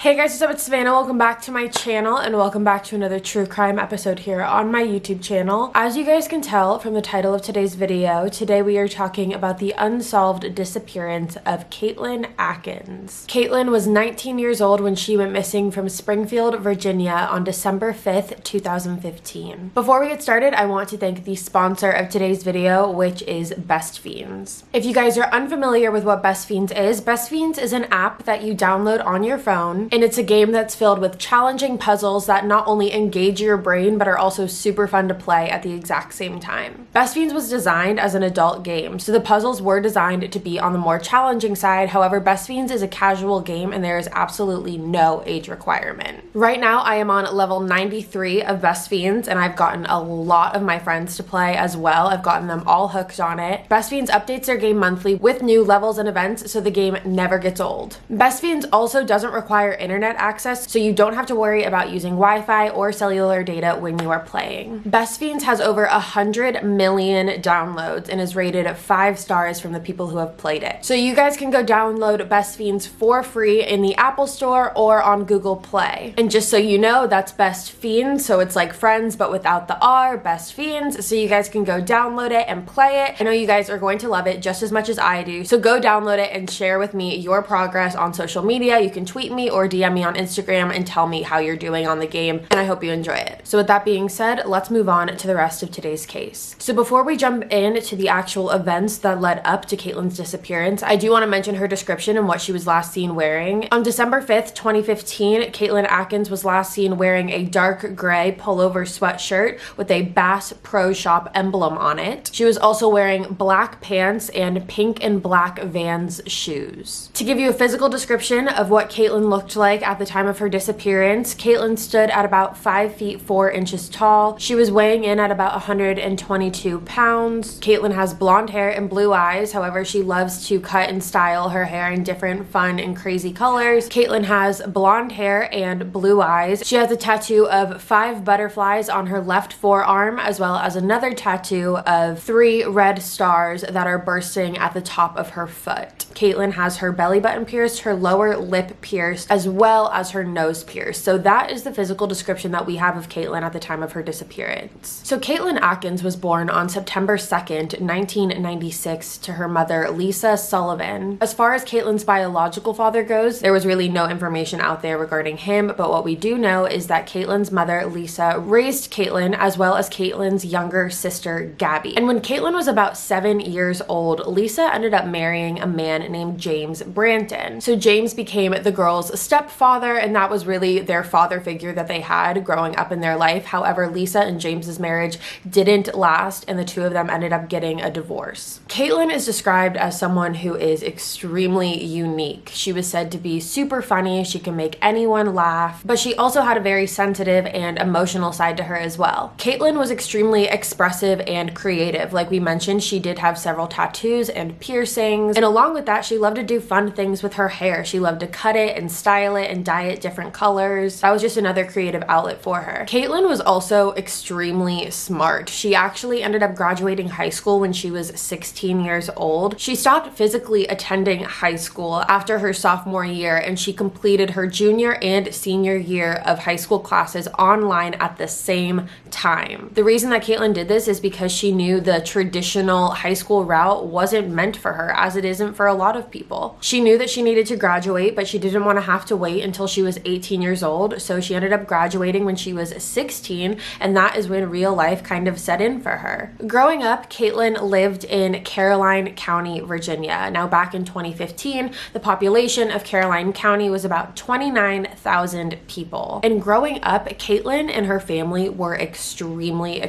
Hey guys, what's up? It's Savannah. Welcome back to my channel and welcome back to another true crime episode here on my YouTube channel. As you guys can tell from the title of today's video, today we are talking about the unsolved disappearance of Katelin Akens. Katelin was 19 years old when she went missing from Springfield, Virginia on December 5th, 2015. Before we get started, I want to thank the sponsor of today's video, which is Best Fiends. If you guys are unfamiliar with what Best Fiends is an app that you download on your phone. And it's a game that's filled with challenging puzzles that not only engage your brain, but are also super fun to play at the exact same time. Best Fiends was designed as an adult game, so the puzzles were designed to be on the more challenging side. However, Best Fiends is a casual game and there is absolutely no age requirement. Right now, I am on level 93 of Best Fiends, and I've gotten a lot of my friends to play as well. I've gotten them all hooked on it. Best Fiends updates their game monthly with new levels and events, so the game never gets old. Best Fiends also doesn't require internet access, so you don't have to worry about using Wi-Fi or cellular data when you are playing. Best Fiends has over 100 million downloads and is rated 5 stars from the people who have played it. So you guys can go download Best Fiends for free in the Apple Store or on Google Play. And just so you know, that's Best Fiends, so it's like friends but without the R, Best Fiends. So you guys can go download it and play it. I know you guys are going to love it just as much as I do. So go download it and share with me your progress on social media. You can tweet me or DM me on Instagram and tell me how you're doing on the game, and I hope you enjoy it. So with that being said, let's move on to the rest of today's case. So before we jump into the actual events that led up to Katelin's disappearance, I do want to mention her description and what she was last seen wearing. On December 5th, 2015, Katelin Akens was last seen wearing a dark gray pullover sweatshirt with a Bass Pro Shop emblem on it. She was also wearing black pants and pink and black Vans shoes. To give you a physical description of what Katelin looked like at the time of her disappearance, Katelin stood at about 5 feet 4 inches tall. She was weighing in at about 122 pounds. Katelin has blonde hair and blue eyes. However, she loves to cut and style her hair in different fun and crazy colors. Katelin has blonde hair and blue eyes. She has a tattoo of 5 butterflies on her left forearm, as well as another tattoo of 3 red stars that are bursting at the top of her foot. Katelin has her belly button pierced, her lower lip pierced, as well as her nose pierced. So that is the physical description that we have of Katelin at the time of her disappearance. So Katelin Akens was born on September 2nd, 1996 to her mother, Lisa Sullivan. As far as Katelin's biological father goes, there was really no information out there regarding him, but what we do know is that Katelin's mother, Lisa, raised Katelin as well as Katelin's younger sister, Gabby. And when Katelin was about 7 years old, Lisa ended up marrying a man named James Branton. So James became the girl's stepfather, and that was really their father figure that they had growing up in their life. However, Lisa and James's marriage didn't last, and the two of them ended up getting a divorce. Katelin is described as someone who is extremely unique. She was said to be super funny, she can make anyone laugh, but she also had a very sensitive and emotional side to her as well. Katelin was extremely expressive and creative. Like we mentioned, she did have several tattoos and piercings, and along with that, she loved to do fun things with her hair. She loved to cut it and style it and dye it different colors. That was just another creative outlet for her. Katelin was also extremely smart. She actually ended up graduating high school when she was 16 years old. She stopped physically attending high school after her sophomore year, and she completed her junior and senior year of high school classes online at the same time. The reason that Katelin did this is because she knew the traditional high school route wasn't meant for her, as it isn't for a lot of people. She knew that she needed to graduate, but she didn't want to have to wait until she was 18 years old, so she ended up graduating when she was 16, and that is when real life kind of set in for her. Growing up, Katelin lived in Caroline County, Virginia. Now, back in 2015, the population of Caroline County was about 29,000 people. And growing up, Katelin and her family were extremely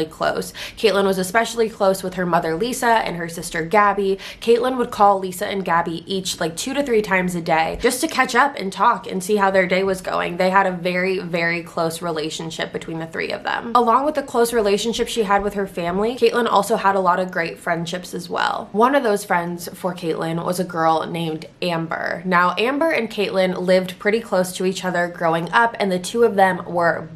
close. Katelin was especially close with her mother, Lisa, and her sister, Gabby. Katelin would call Lisa and Gabby each like 2 to 3 times a day just to catch up and talk and see how their day was going. They had a very close relationship between the 3 of them. Along with the close relationship she had with her family, Katelin also had a lot of great friendships as well. One of those friends for Katelin was a girl named Amber. Now, Amber and Katelin lived pretty close to each other growing up, and the two of them were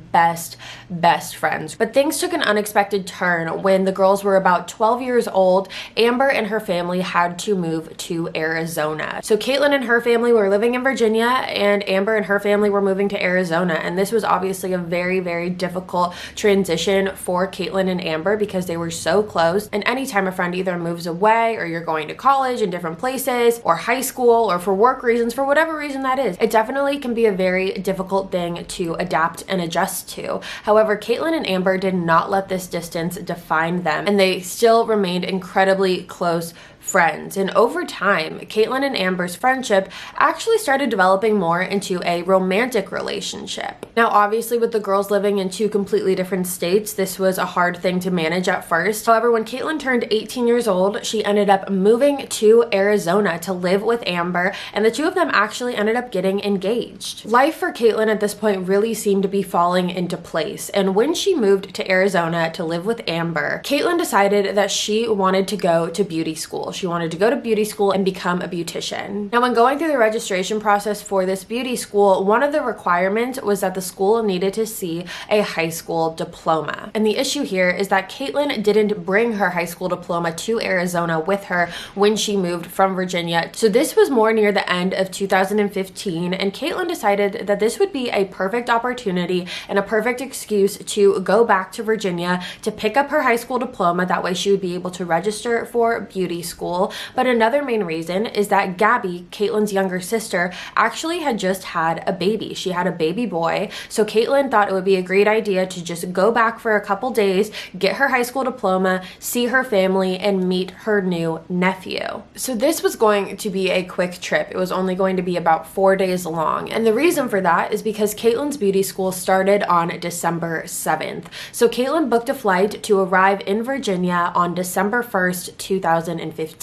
best friends. But things took an unexpected turn when the girls were about 12 years old. Amber and her family had to move to Arizona. So Katelin and her family were living in Virginia, and Amber and her family were moving to Arizona. And this was obviously a very, very difficult transition for Katelin and Amber because they were so close. And anytime a friend either moves away or you're going to college in different places or high school or for work reasons, for whatever reason that is, it definitely can be a very difficult thing to adapt and adjust to. However, Katelin and Amber did not let this distance define them, and they still remained incredibly close friends. And over time, Katelin and Amber's friendship actually started developing more into a romantic relationship. Now, obviously, with the girls living in two completely different states, this was a hard thing to manage at first. However, when Katelin turned 18 years old, she ended up moving to Arizona to live with Amber, and the two of them actually ended up getting engaged. Life for Katelin at this point really seemed to be falling into place, and when she moved to Arizona to live with Amber, Katelin decided that she wanted to go to beauty school. She wanted to go to beauty school and become a beautician. Now, when going through the registration process for this beauty school, one of the requirements was that the school needed to see a high school diploma. And the issue here is that Katelin didn't bring her high school diploma to Arizona with her when she moved from Virginia. So this was more near the end of 2015, and Katelin decided that this would be a perfect opportunity and a perfect excuse to go back to Virginia to pick up her high school diploma. That way she would be able to register for beauty school. But another main reason is that Gabby, Katelin's younger sister, actually had just had a baby. She had a baby boy. So Katelin thought it would be a great idea to just go back for a couple days, get her high school diploma, see her family, and meet her new nephew. So this was going to be a quick trip. It was only going to be about 4 days long. And the reason for that is because Katelin's beauty school started on December 7th. So Katelin booked a flight to arrive in Virginia on December 1st, 2015.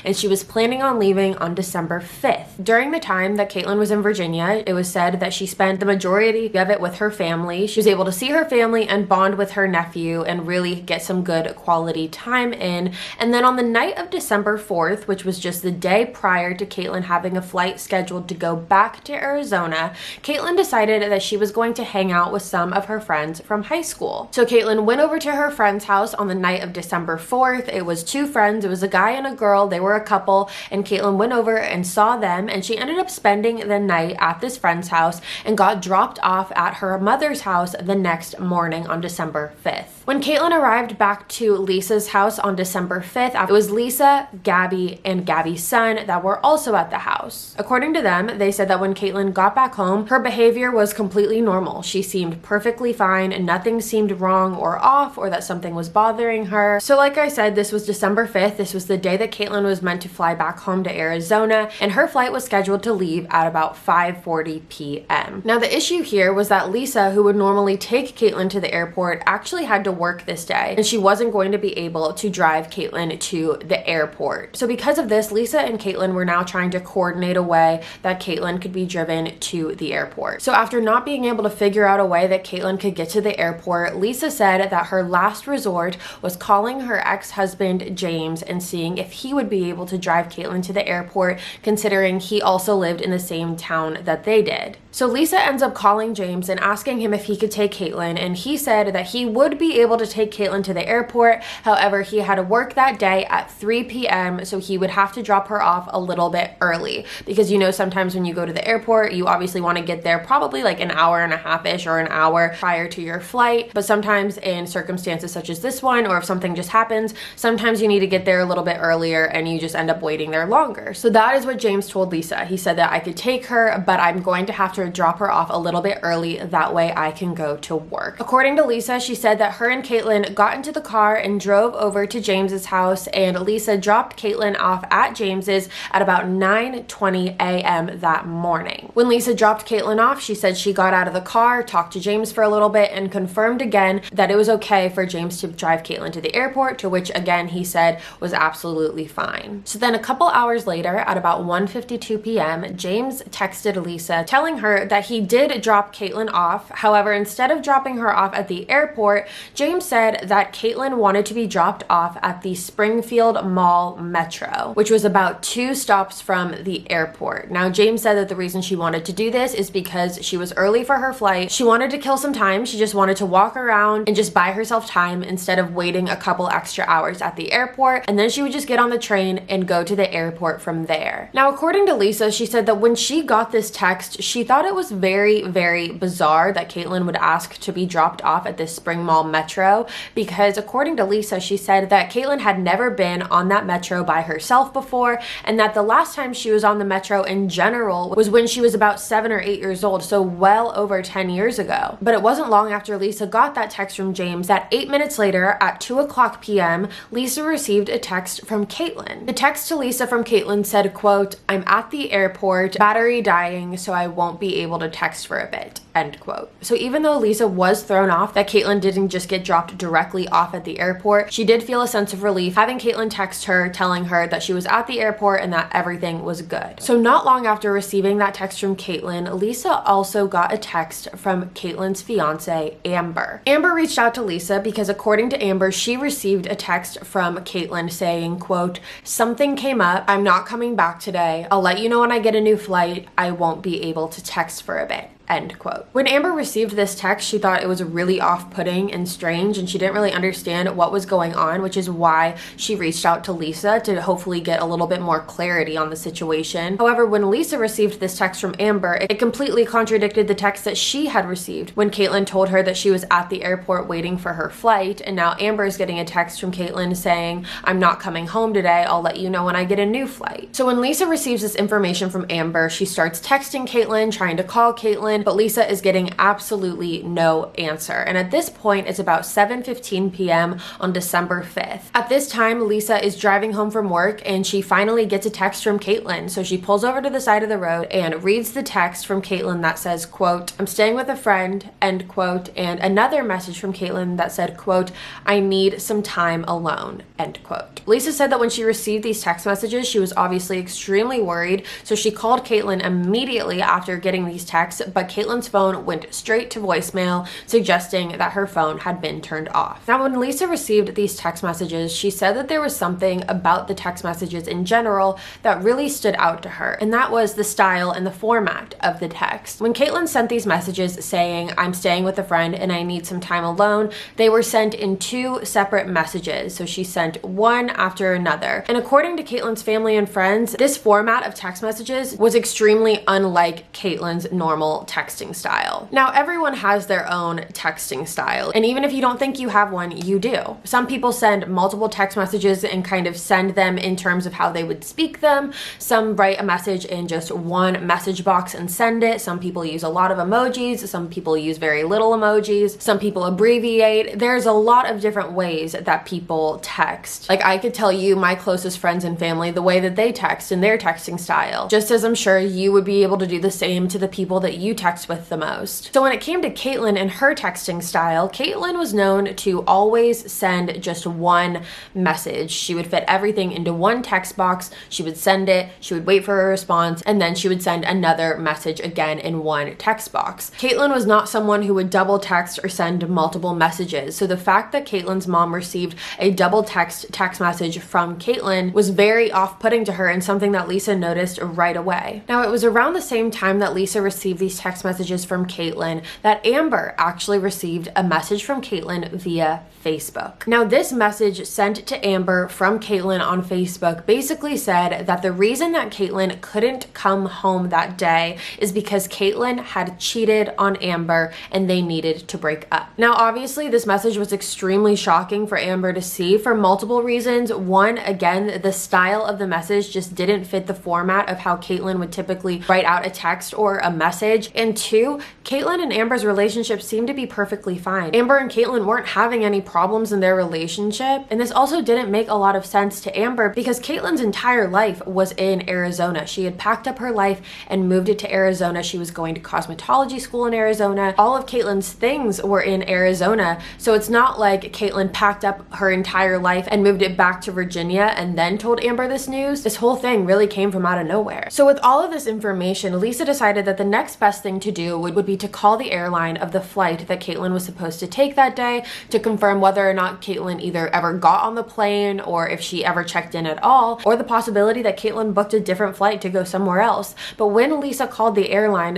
And she was planning on leaving on December 5th. During the time that Katelin was in Virginia, it was said that she spent the majority of it with her family. She was able to see her family and bond with her nephew and really get some good quality time in. And then on the night of December 4th, which was just the day prior to Katelin having a flight scheduled to go back to Arizona, Katelin decided that she was going to hang out with some of her friends from high school. So Katelin went over to her friend's house on the night of December 4th. It was two friends. It was a guy and a girl. They were a couple, and Katelin went over and saw them, and she ended up spending the night at this friend's house and got dropped off at her mother's house the next morning on December 5th. When Katelin arrived back to Lisa's house on December 5th, it was Lisa, Gabby, and Gabby's son that were also at the house. According to them, they said that when Katelin got back home, her behavior was completely normal. She seemed perfectly fine, and nothing seemed wrong or off or that something was bothering her. So like I said, this was December 5th. This was the day that Katelin was meant to fly back home to Arizona, and her flight was scheduled to leave at about 5:40 p.m. Now, the issue here was that Lisa, who would normally take Katelin to the airport, actually had to work this day, and she wasn't going to be able to drive Katelin to the airport. So because of this, Lisa and Katelin were now trying to coordinate a way that Katelin could be driven to the airport. So after not being able to figure out a way that Katelin could get to the airport, Lisa said that her last resort was calling her ex-husband James and seeing if he would be able to drive Katelin to the airport, considering he also lived in the same town that they did. So Lisa ends up calling James and asking him if he could take Katelin, and he said that he would be able to take Katelin to the airport. However, he had to work that day at 3 p.m., so he would have to drop her off a little bit early, because you know sometimes when you go to the airport, you obviously want to get there probably like an hour and a half-ish or an hour prior to your flight, but sometimes in circumstances such as this one, or if something just happens, sometimes you need to get there a little bit earlier and you just end up waiting there longer. So that is what James told Lisa. He said that I could take her, but I'm going to have to drop her off a little bit early, that way I can go to work. According to Lisa, she said that her and Katelin got into the car and drove over to James's house, and Lisa dropped Katelin off at James's at about 9:20 a.m. that morning. When Lisa dropped Katelin off, she said she got out of the car, talked to James for a little bit, and confirmed again that it was okay for James to drive Katelin to the airport, to which again he said was absolutely absolutely fine. So then a couple hours later, at about 1:52 p.m., James texted Lisa telling her that he did drop Katelin off. However, instead of dropping her off at the airport, James said that Katelin wanted to be dropped off at the Springfield Mall Metro, which was about 2 stops from the airport. Now, James said that the reason she wanted to do this is because she was early for her flight. She wanted to kill some time. She just wanted to walk around and just buy herself time instead of waiting a couple extra hours at the airport, and then she would just get on the train and go to the airport from there. Now, according to Lisa, she said that when she got this text, she thought it was very, very bizarre that Katelin would ask to be dropped off at this Spring Mall Metro, because according to Lisa, she said that Katelin had never been on that metro by herself before, and that the last time she was on the metro in general was when she was about 7 or 8 years old, so well over 10 years ago. But it wasn't long after Lisa got that text from James that 8 minutes later at 2:00 p.m., Lisa received a text from Katelin. The text to Lisa from Katelin said, quote, "I'm at the airport, battery dying, so I won't be able to text for a bit." End quote. So even though Lisa was thrown off that Katelin didn't just get dropped directly off at the airport, she did feel a sense of relief having Katelin text her telling her that she was at the airport and that everything was good. So not long after receiving that text from Katelin, Lisa also got a text from Katelin's fiance, Amber. Amber reached out to Lisa because according to Amber, she received a text from Katelin saying, quote, "Something came up. I'm not coming back today. I'll let you know when I get a new flight. I won't be able to text for a bit." End quote. When Amber received this text, she thought it was really off-putting and strange, and she didn't really understand what was going on, which is why she reached out to Lisa to hopefully get a little bit more clarity on the situation. However, when Lisa received this text from Amber, it completely contradicted the text that she had received when Katelin told her that she was at the airport waiting for her flight, and now Amber is getting a text from Katelin saying, "I'm not coming home today. I'll let you know when I get a new flight." So when Lisa receives this information from Amber, she starts texting Katelin, trying to call Katelin, but Lisa is getting absolutely no answer. And at this point, it's about 7:15 p.m. on December 5th. At this time, Lisa is driving home from work and she finally gets a text from Katelin. So she pulls over to the side of the road and reads the text from Katelin that says, quote, "I'm staying with a friend," end quote, and another message from Katelin that said, quote, "I need some time alone," end quote. Lisa said that when she received these text messages, she was obviously extremely worried. So she called Katelin immediately after getting these texts, but Katelin's phone went straight to voicemail, suggesting that her phone had been turned off. Now, when Lisa received these text messages, she said that there was something about the text messages in general that really stood out to her, and that was the style and the format of the text. When Katelin sent these messages saying, "I'm staying with a friend and I need some time alone," they were sent in 2 separate messages. So she sent one after another. And according to Katelin's family and friends, this format of text messages was extremely unlike Katelin's normal texting style. Now, everyone has their own texting style, and even if you don't think you have one, you do. Some people send multiple text messages and kind of send them in terms of how they would speak them. Some write a message in just one message box and send it. Some people use a lot of emojis. Some people use very little emojis. Some people abbreviate. There's a lot of different ways that people text. Like, I could tell you my closest friends and family the way that they text in their texting style, just as I'm sure you would be able to do the same to the people that you text with the most. So when it came to Katelin and her texting style, Katelin was known to always send just one message. She would fit everything into one text box. She would send it, she would wait for a response, and then she would send another message again in one text box. Katelin was not someone who would double text or send multiple messages. So the fact that Katelin's mom received a double text message from Katelin was very off-putting to her and something that Lisa noticed right away. Now, it was around the same time that Lisa received these text messages from Katelin that Amber actually received a message from Katelin via Facebook. Now, this message sent to Amber from Katelin on Facebook basically said that the reason that Katelin couldn't come home that day is because Katelin had cheated on Amber and they needed to break up. Now, obviously, this message was extremely shocking for Amber to see for multiple reasons. One, again, the style of the message just didn't fit the format of how Katelin would typically write out a text or a message. And 2, Katelin and Amber's relationship seemed to be perfectly fine. Amber and Katelin weren't having any problems in their relationship, and this also didn't make a lot of sense to Amber because Katelin's entire life was in Arizona. She had packed up her life and moved it to Arizona. She was going to cosmetology school in Arizona. All of Katelin's things were in Arizona, so it's not like Katelin packed up her entire life and moved it back to Virginia and then told Amber this news. This whole thing really came from out of nowhere. So with all of this information, Lisa decided that the next best thing to do would be to call the airline of the flight that Katelin was supposed to take that day to confirm whether or not Katelin either ever got on the plane or if she ever checked in at all, or the possibility that Katelin booked a different flight to go somewhere else. But when Lisa called the airline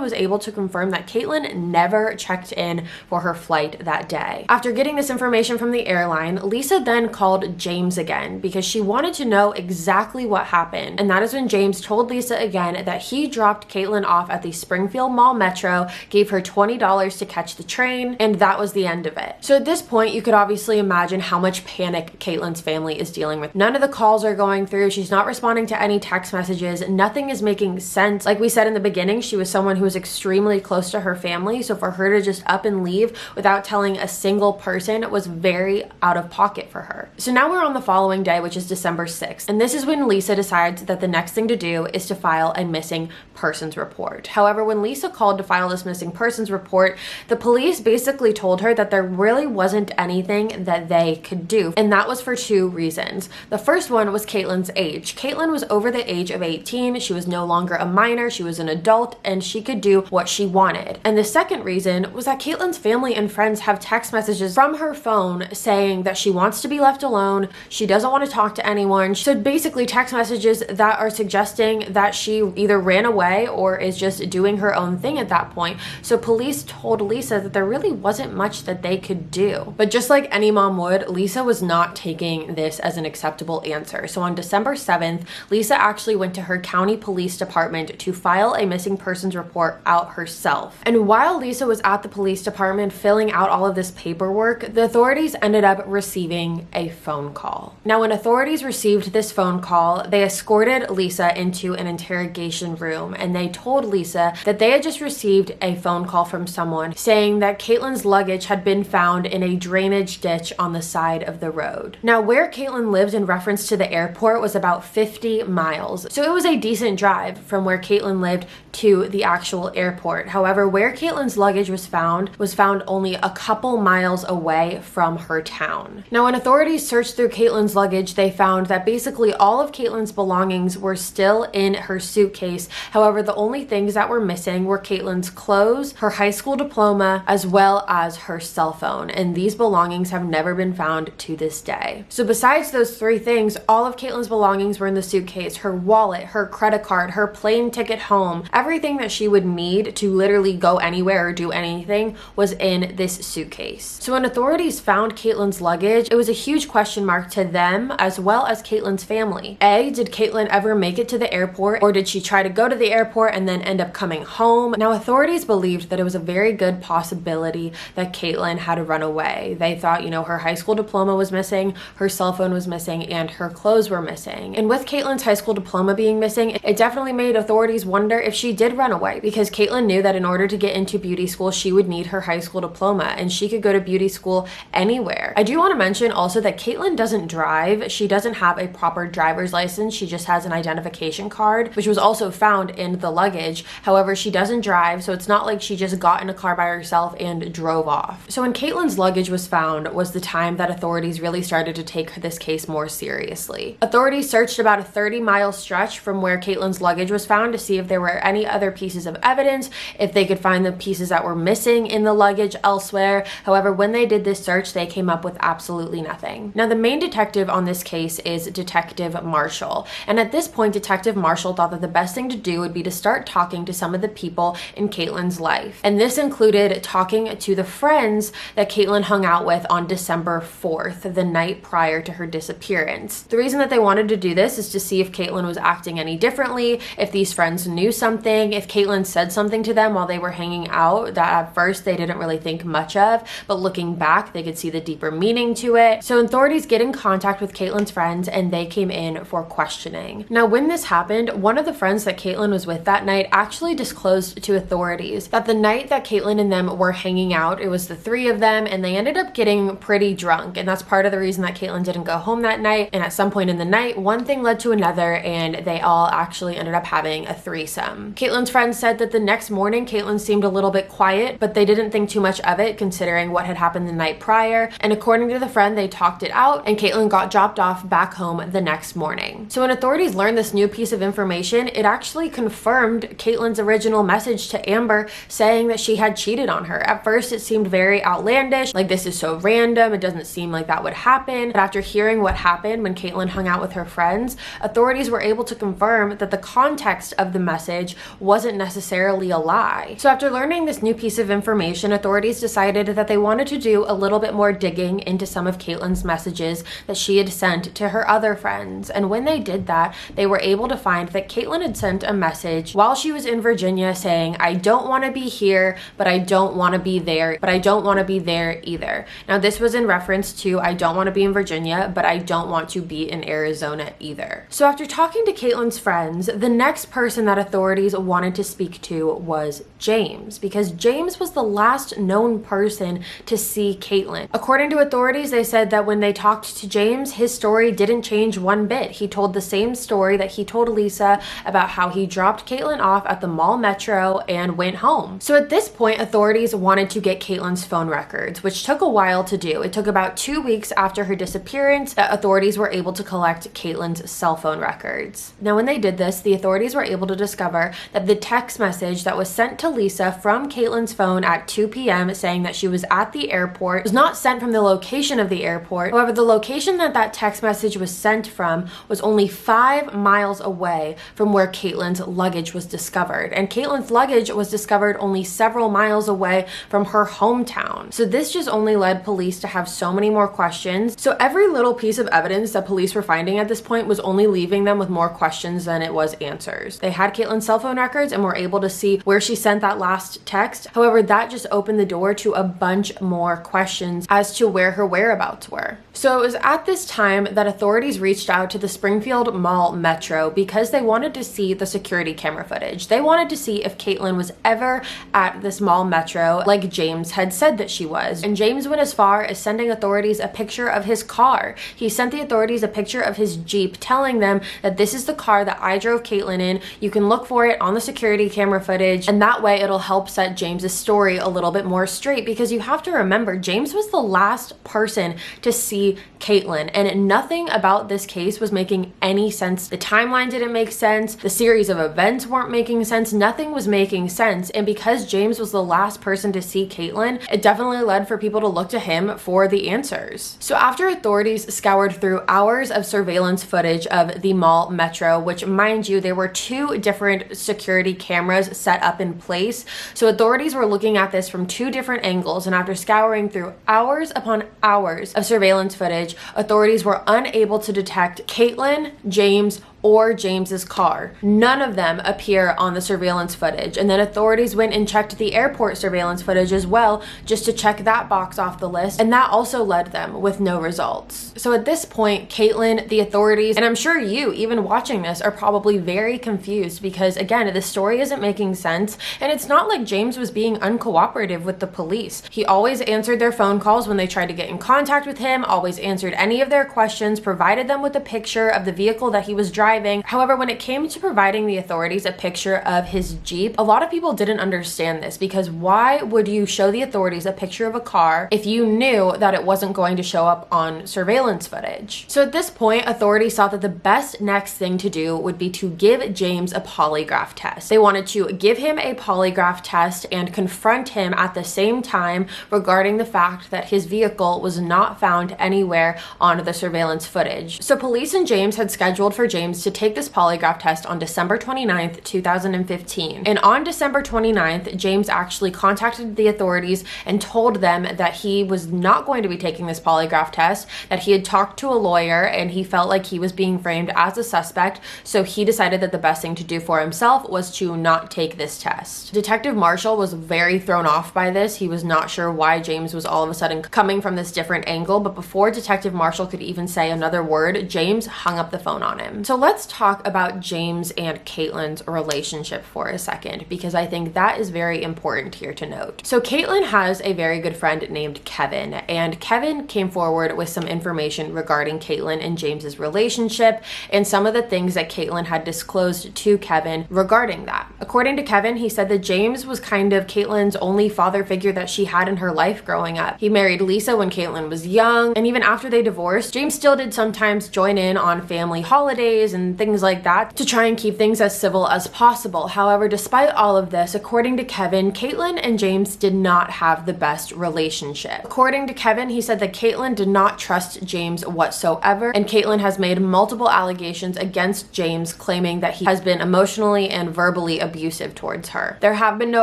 was able to confirm that Katelin never checked in for her flight that day. After getting this information from the airline, Lisa then called James again because she wanted to know exactly what happened. And that is when James told Lisa again that he dropped Katelin off at the Springfield Mall Metro, gave her $20 to catch the train, and that was the end of it. So at this point, you could obviously imagine how much panic Katelin's family is dealing with. None of the calls are going through. She's not responding to any text messages. Nothing is making sense. Like we said in the beginning, she was someone who was extremely close to her family. So for her to just up and leave without telling a single person was very out of pocket for her. So now we're on the following day, which is December 6th. And this is when Lisa decides that the next thing to do is to file a missing persons report. However, when Lisa called to file this missing persons report, the police basically told her that there really wasn't anything that they could do. And that was for 2 reasons. The first one was Katelin's age. Katelin was over the age of 18. She was no longer a minor. She was an adult and she could do what she wanted. And the second reason was that Katelin's family and friends have text messages from her phone saying that she wants to be left alone. She doesn't want to talk to anyone. So basically text messages that are suggesting that she either ran away or is just doing her own thing at that point. So police told Lisa that there really wasn't much that they could do. But just like any mom would, Lisa was not taking this as an acceptable answer. So on December 7th, Lisa actually went to her county police department to file a missing persons report out herself. And while Lisa was at the police department filling out all of this paperwork, the authorities ended up receiving a phone call. Now, when authorities received this phone call, they escorted Lisa into an interrogation room and they told Lisa that they had just received a phone call from someone saying that Katelin's luggage had been found in a drainage ditch on the side of the road. Now, where Katelin lived in reference to the airport was about 50 miles. So it was a decent drive from where Katelin lived to the actual airport. However, where Katelin's luggage was found only a couple miles away from her town. Now, when authorities searched through Katelin's luggage, they found that basically all of Katelin's belongings were still in her suitcase. However, the only things that were missing were Katelin's clothes, her high school diploma, as well as her cell phone. And these belongings have never been found to this day. So besides those 3 things, all of Katelin's belongings were in the suitcase: her wallet, her credit card, her plane ticket home, everything that she would need to literally go anywhere or do anything was in this suitcase. So when authorities found Katelin's luggage, it was a huge question mark to them as well as Katelin's family. A, did Katelin ever make it to the airport, or did she try to go to the airport and then end up coming home? Now, authorities believed that it was a very good possibility that Katelin had run away. They thought, her high school diploma was missing, her cell phone was missing, and her clothes were missing. And with Katelin's high school diploma being missing, it definitely made authorities wonder if she did run away, because Katelin knew that in order to get into beauty school, she would need her high school diploma, and she could go to beauty school anywhere. I do want to mention also that Katelin doesn't drive. She doesn't have a proper driver's license. She just has an identification card, which was also found in the luggage. However, she doesn't drive, so it's not like she just got in a car by herself and drove off. So when Katelin's luggage was found was the time that authorities really started to take this case more seriously. Authorities searched about a 30-mile stretch from where Katelin's luggage was found to see if there were any other pieces of evidence, if they could find the pieces that were missing in the luggage elsewhere. However, when they did this search, they came up with absolutely nothing. Now, the main detective on this case is Detective Marshall. And at this point, Detective Marshall thought that the best thing to do would be to start talking to some of the people in Katelin's life. And this included talking to the friends that Katelin hung out with on December 4th, the night prior to her disappearance. The reason that they wanted to do this is to see if Katelin was acting any differently, if these friends knew something, if Katelin said something to them while they were hanging out that at first they didn't really think much of, but looking back, they could see the deeper meaning to it. So authorities get in contact with Katelin's friends and they came in for questioning. Now, when this happened, one of the friends that Katelin was with that night actually disclosed to authorities that the night that Katelin and them were hanging out, it was the three of them, and they ended up getting pretty drunk. And that's part of the reason that Katelin didn't go home that night. And at some point in the night, one thing led to another, and they all actually ended up having a threesome. Katelin's friends said that the next morning, Katelin seemed a little bit quiet, but they didn't think too much of it considering what had happened the night prior. And according to the friend, they talked it out, and Katelin got dropped off back home the next morning. So when authorities learned this new piece of information, it actually confirmed Katelin's original message to Amber saying that she had cheated on her. At first, it seemed very outlandish, like this is so random, it doesn't seem like that would happen. But after hearing what happened when Katelin hung out with her friends, authorities were able to confirm that the context of the message wasn't necessarily a lie. So after learning this new piece of information, authorities decided that they wanted to do a little bit more digging into some of Katelin's messages that she had sent to her other friends. And when they did that, they were able to find that Katelin had sent a message while she was in Virginia saying, I don't want to be here, but I don't want to be there, but I don't want to be there either. Now this was in reference to I don't want to be in Virginia, but I don't want to be in Arizona either. So after talking to Katelin's friends, the next person that authorities wanted to speak to was James, because James was the last known person to see Katelin. According to authorities, they said that when they talked to James, his story didn't change one bit. He told the same story that he told Lisa about how he dropped Katelin off at the mall metro and went home. So at this point, authorities wanted to get Katelin's phone records, which took a while to do. It took about 2 weeks after her disappearance that authorities were able to collect Katelin's cell phone records. Now, when they did this, the authorities were able to discover that the text message that was sent to Lisa from Katelin's phone at 2 p.m. saying that she was at the airport was not sent from the location of the airport. However, the location that that text message was sent from was only 5 miles away from where Katelin's luggage was discovered. And Katelin's luggage was discovered only several miles away from her hometown. So this just only led police to have so many more questions. So every little piece of evidence that police were finding at this point was only leaving them with more questions than it was answers. They had Katelin's cell phone records and were able to see where she sent that last text. However, that just opened the door to a bunch more questions as to where her whereabouts were. So it was at this time that authorities reached out to the Springfield Mall Metro because they wanted to see the security camera footage. They wanted to see if Katelin was ever at this mall metro like James had said that she was. And James went as far as sending authorities a picture of his car. He sent the authorities a picture of his Jeep telling them that this is the car that I drove Katelin in. You can look for it on the security camera footage, and that way it'll help set James's story a little bit more straight, because you have to remember James was the last person to see Katelin, and nothing about this case was making any sense. The timeline didn't make sense. The series of events weren't making sense. Nothing was making sense. And because James was the last person to see Katelin, it definitely led for people to look to him for the answers. So after authorities scoured through hours of surveillance footage of the mall metro, which mind you, there were 2 different security cameras set up in place. So authorities were looking at this from 2 different angles. And after scouring through hours upon hours of surveillance footage, authorities were unable to detect Katelin, James, or James's car. None of them appear on the surveillance footage. And then authorities went and checked the airport surveillance footage as well, just to check that box off the list. And that also led them with no results. So at this point, Katelin, the authorities, and I'm sure you, even watching this, are probably very confused because, again, the story isn't making sense. And it's not like James was being uncooperative with the police. He always answered their phone calls when they tried to get in contact with him, always answered any of their questions, provided them with a picture of the vehicle that he was driving. However, when it came to providing the authorities a picture of his Jeep, a lot of people didn't understand this, because why would you show the authorities a picture of a car if you knew that it wasn't going to show up on surveillance footage? So at this point, authorities thought that the best next thing to do would be to give James a polygraph test. They wanted to give him a polygraph test and confront him at the same time regarding the fact that his vehicle was not found anywhere on the surveillance footage. So police and James had scheduled for James to take this polygraph test on December 29th, 2015. And on December 29th, James actually contacted the authorities and told them that he was not going to be taking this polygraph test, that he had talked to a lawyer and he felt like he was being framed as a suspect, so he decided that the best thing to do for himself was to not take this test. Detective Marshall was very thrown off by this. He was not sure why James was all of a sudden coming from this different angle, but before Detective Marshall could even say another word, James hung up the phone on him. So let's let's talk about James and Katelin's relationship for a second, because I think that is very important here to note. So Katelin has a very good friend named Kevin, and Kevin came forward with some information regarding Katelin and James's relationship and some of the things that Katelin had disclosed to Kevin regarding that. According to Kevin, he said that James was kind of Katelin's only father figure that she had in her life growing up. He married Lisa when Katelin was young, and even after they divorced, James still did sometimes join in on family holidays and things like that to try and keep things as civil as possible. However, despite all of this, according to Kevin, Katelin and James did not have the best relationship. According to Kevin, he said that Katelin did not trust James whatsoever, and Katelin has made multiple allegations against James, claiming that he has been emotionally and verbally abusive towards her. There have been no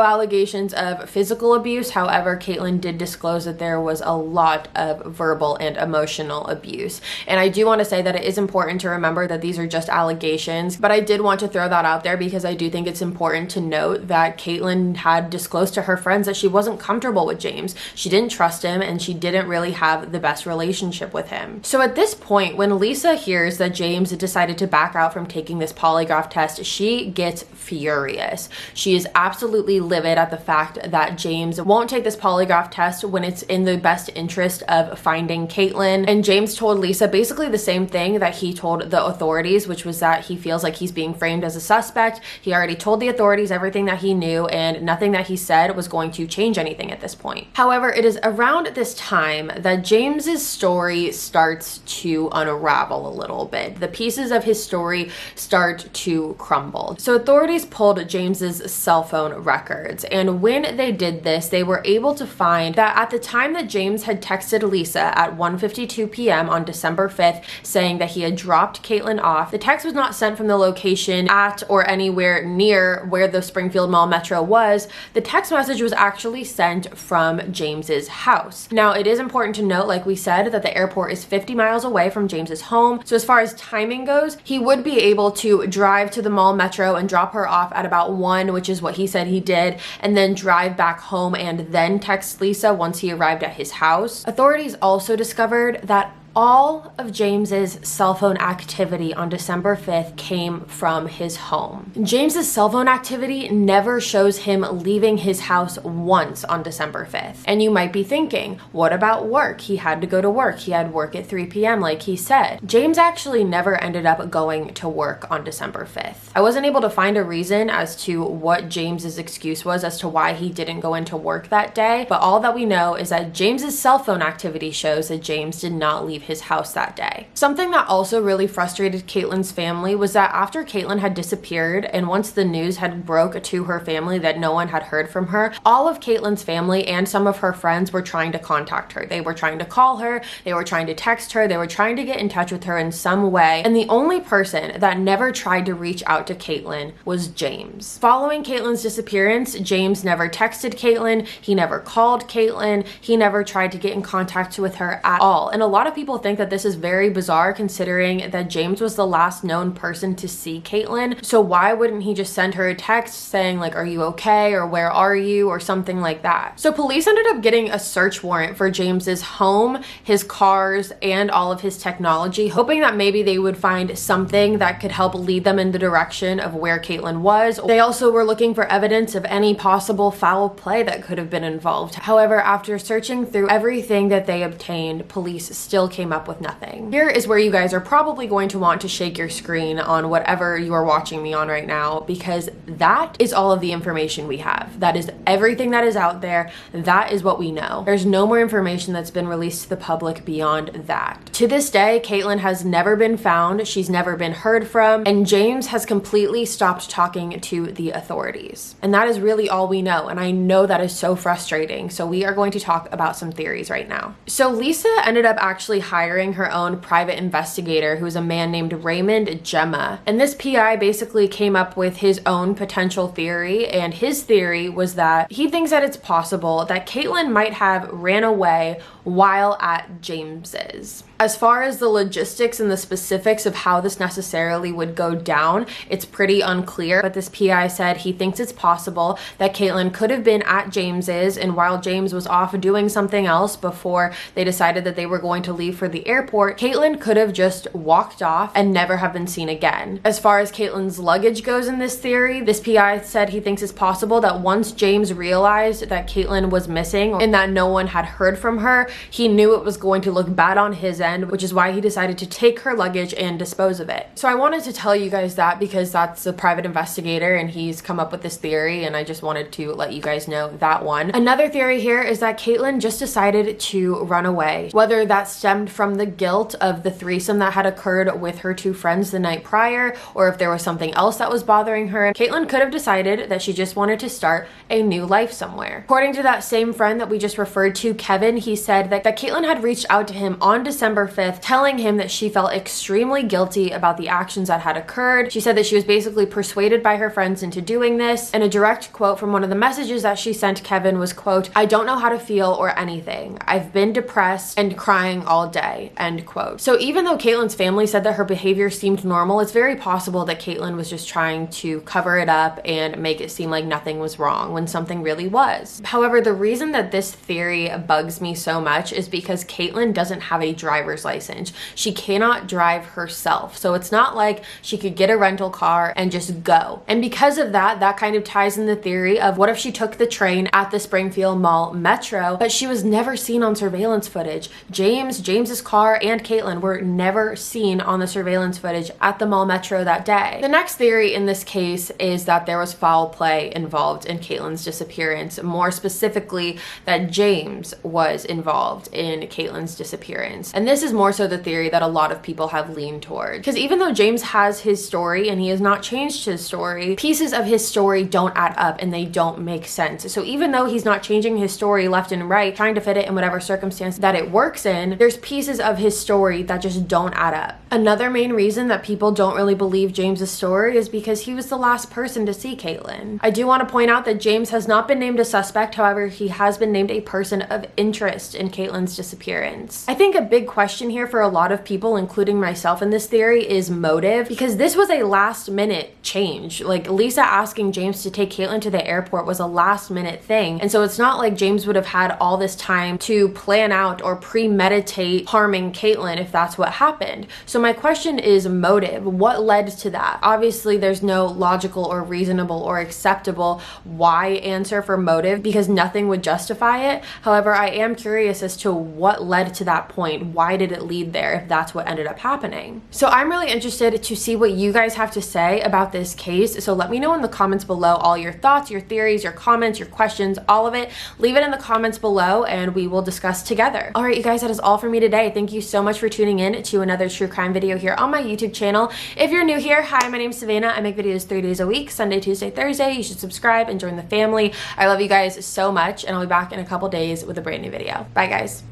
allegations of physical abuse. However, Katelin did disclose that there was a lot of verbal and emotional abuse. And I do want to say that it is important to remember that these are just allegations, but I did want to throw that out there because I do think it's important to note that Katelin had disclosed to her friends that she wasn't comfortable with James. She didn't trust him, and she didn't really have the best relationship with him. So at this point, when Lisa hears that James decided to back out from taking this polygraph test, she gets furious. She is absolutely livid at the fact that James won't take this polygraph test when it's in the best interest of finding Katelin. And James told Lisa basically the same thing that he told the authorities, which was that he feels like he's being framed as a suspect. He already told the authorities everything that he knew, and nothing that he said was going to change anything at this point. However, it is around this time that James's story starts to unravel a little bit. The pieces of his story start to crumble. So authorities pulled James's cell phone records, and when they did this, they were able to find that at the time that James had texted Lisa at 1:52 p.m. on December 5th saying that he had dropped Katelin off, the text was not sent from the location at or anywhere near where the Springfield Mall Metro was. The text message was actually sent from James's house. Now, it is important to note, like we said, that the airport is 50 miles away from James's home. So as far as timing goes, he would be able to drive to the Mall Metro and drop her off at about 1, which is what he said he did, and then drive back home and then text Lisa once he arrived at his house. Authorities also discovered that all of James's cell phone activity on December 5th came from his home. James's cell phone activity never shows him leaving his house once on December 5th. And you might be thinking, what about work? He had to go to work. He had work at 3 p.m. like he said. James actually never ended up going to work on December 5th. I wasn't able to find a reason as to what James's excuse was as to why he didn't go into work that day, but all that we know is that James's cell phone activity shows that James did not leave his house that day. Something that also really frustrated Katelin's family was that after Katelin had disappeared, and once the news had broke to her family that no one had heard from her, all of Katelin's family and some of her friends were trying to contact her. They were trying to call her, they were trying to text her, they were trying to get in touch with her in some way, and the only person that never tried to reach out to Katelin was James. Following Katelin's disappearance, James never texted Katelin, he never called Katelin, he never tried to get in contact with her at all. And a lot of people think that this is very bizarre considering that James was the last known person to see Katelin. So why wouldn't he just send her a text saying like, are you okay? Or where are you? Or something like that. So police ended up getting a search warrant for James's home, his cars, and all of his technology, hoping that maybe they would find something that could help lead them in the direction of where Katelin was. They also were looking for evidence of any possible foul play that could have been involved. However, after searching through everything that they obtained, police still came up with nothing. Here is where you guys are probably going to want to shake your screen on whatever you are watching me on right now, because that is all of the information we have. That is everything that is out there. That is what we know. There's no more information that's been released to the public beyond that. To this day, Katelin has never been found. She's never been heard from, and James has completely stopped talking to the authorities. And that is really all we know. And I know that is so frustrating. So we are going to talk about some theories right now. So Lisa ended up actually hiring her own private investigator, who is a man named Raymond Gemma. And this PI basically came up with his own potential theory. And his theory was that he thinks that it's possible that Katelin might have ran away while at James's. As far as the logistics and the specifics of how this necessarily would go down, it's pretty unclear, but this PI said he thinks it's possible that Katelin could have been at James's, and while James was off doing something else before they decided that they were going to leave for the airport, Katelin could have just walked off and never have been seen again. As far as Katelin's luggage goes in this theory, this PI said he thinks it's possible that once James realized that Katelin was missing and that no one had heard from her, he knew it was going to look bad on his end, which is why he decided to take her luggage and dispose of it. So I wanted to tell you guys that because that's a private investigator and he's come up with this theory, and I just wanted to let you guys know that one. Another theory here is that Katelin just decided to run away, whether that stemmed from the guilt of the threesome that had occurred with her two friends the night prior, or if there was something else that was bothering her. Katelin could have decided that she just wanted to start a new life somewhere. According to that same friend that we just referred to, Kevin, he said that Katelin had reached out to him on December 5th, telling him that she felt extremely guilty about the actions that had occurred. She said that she was basically persuaded by her friends into doing this, and a direct quote from one of the messages that she sent Kevin was, quote, "I don't know how to feel or anything. I've been depressed and crying all day," end quote. So even though Katelin's family said that her behavior seemed normal, it's very possible that Katelin was just trying to cover it up and make it seem like nothing was wrong when something really was. However, the reason that this theory bugs me so much is because Katelin doesn't have a driver's license. She cannot drive herself. So it's not like she could get a rental car and just go. And because of that, that kind of ties in the theory of what if she took the train at the Springfield Mall Metro, but she was never seen on surveillance footage. James's car and Katelin were never seen on the surveillance footage at the Mall Metro that day. The next theory in this case is that there was foul play involved in Katelin's disappearance, more specifically that James was involved in Katelin's disappearance. And this is more so the theory that a lot of people have leaned toward. Because even though James has his story and he has not changed his story, pieces of his story don't add up and they don't make sense. So even though he's not changing his story left and right, trying to fit it in whatever circumstance that it works in, there's pieces of his story that just don't add up. Another main reason that people don't really believe James's story is because he was the last person to see Katelin. I do want to point out that James has not been named a suspect, however, he has been named a person of interest in Katelin's disappearance. I think a big question here for a lot of people, including myself in this theory, is motive, because this was a last minute change. Like, Lisa asking James to take Katelin to the airport was a last minute thing, and so it's not like James would have had all this time to plan out or premeditate harming Katelin if that's what happened. So my question is motive. What led to that? Obviously there's no logical or reasonable or acceptable why answer for motive because nothing would justify it. However, I am curious as to what led to that point. Why did it lead there if that's what ended up happening? So I'm really interested to see what you guys have to say about this case. So let me know in the comments below all your thoughts, your theories, your comments, your questions, all of it. Leave it in the comments below and we will discuss together. All right, you guys, that is all for me today. Thank you so much for tuning in to another true crime video here on my YouTube channel. If you're new here, hi, my name's Savannah. I make videos 3 days a week, Sunday, Tuesday, Thursday. You should subscribe and join the family. I love you guys so much, and I'll be back in a couple days with a brand new video. Bye, guys.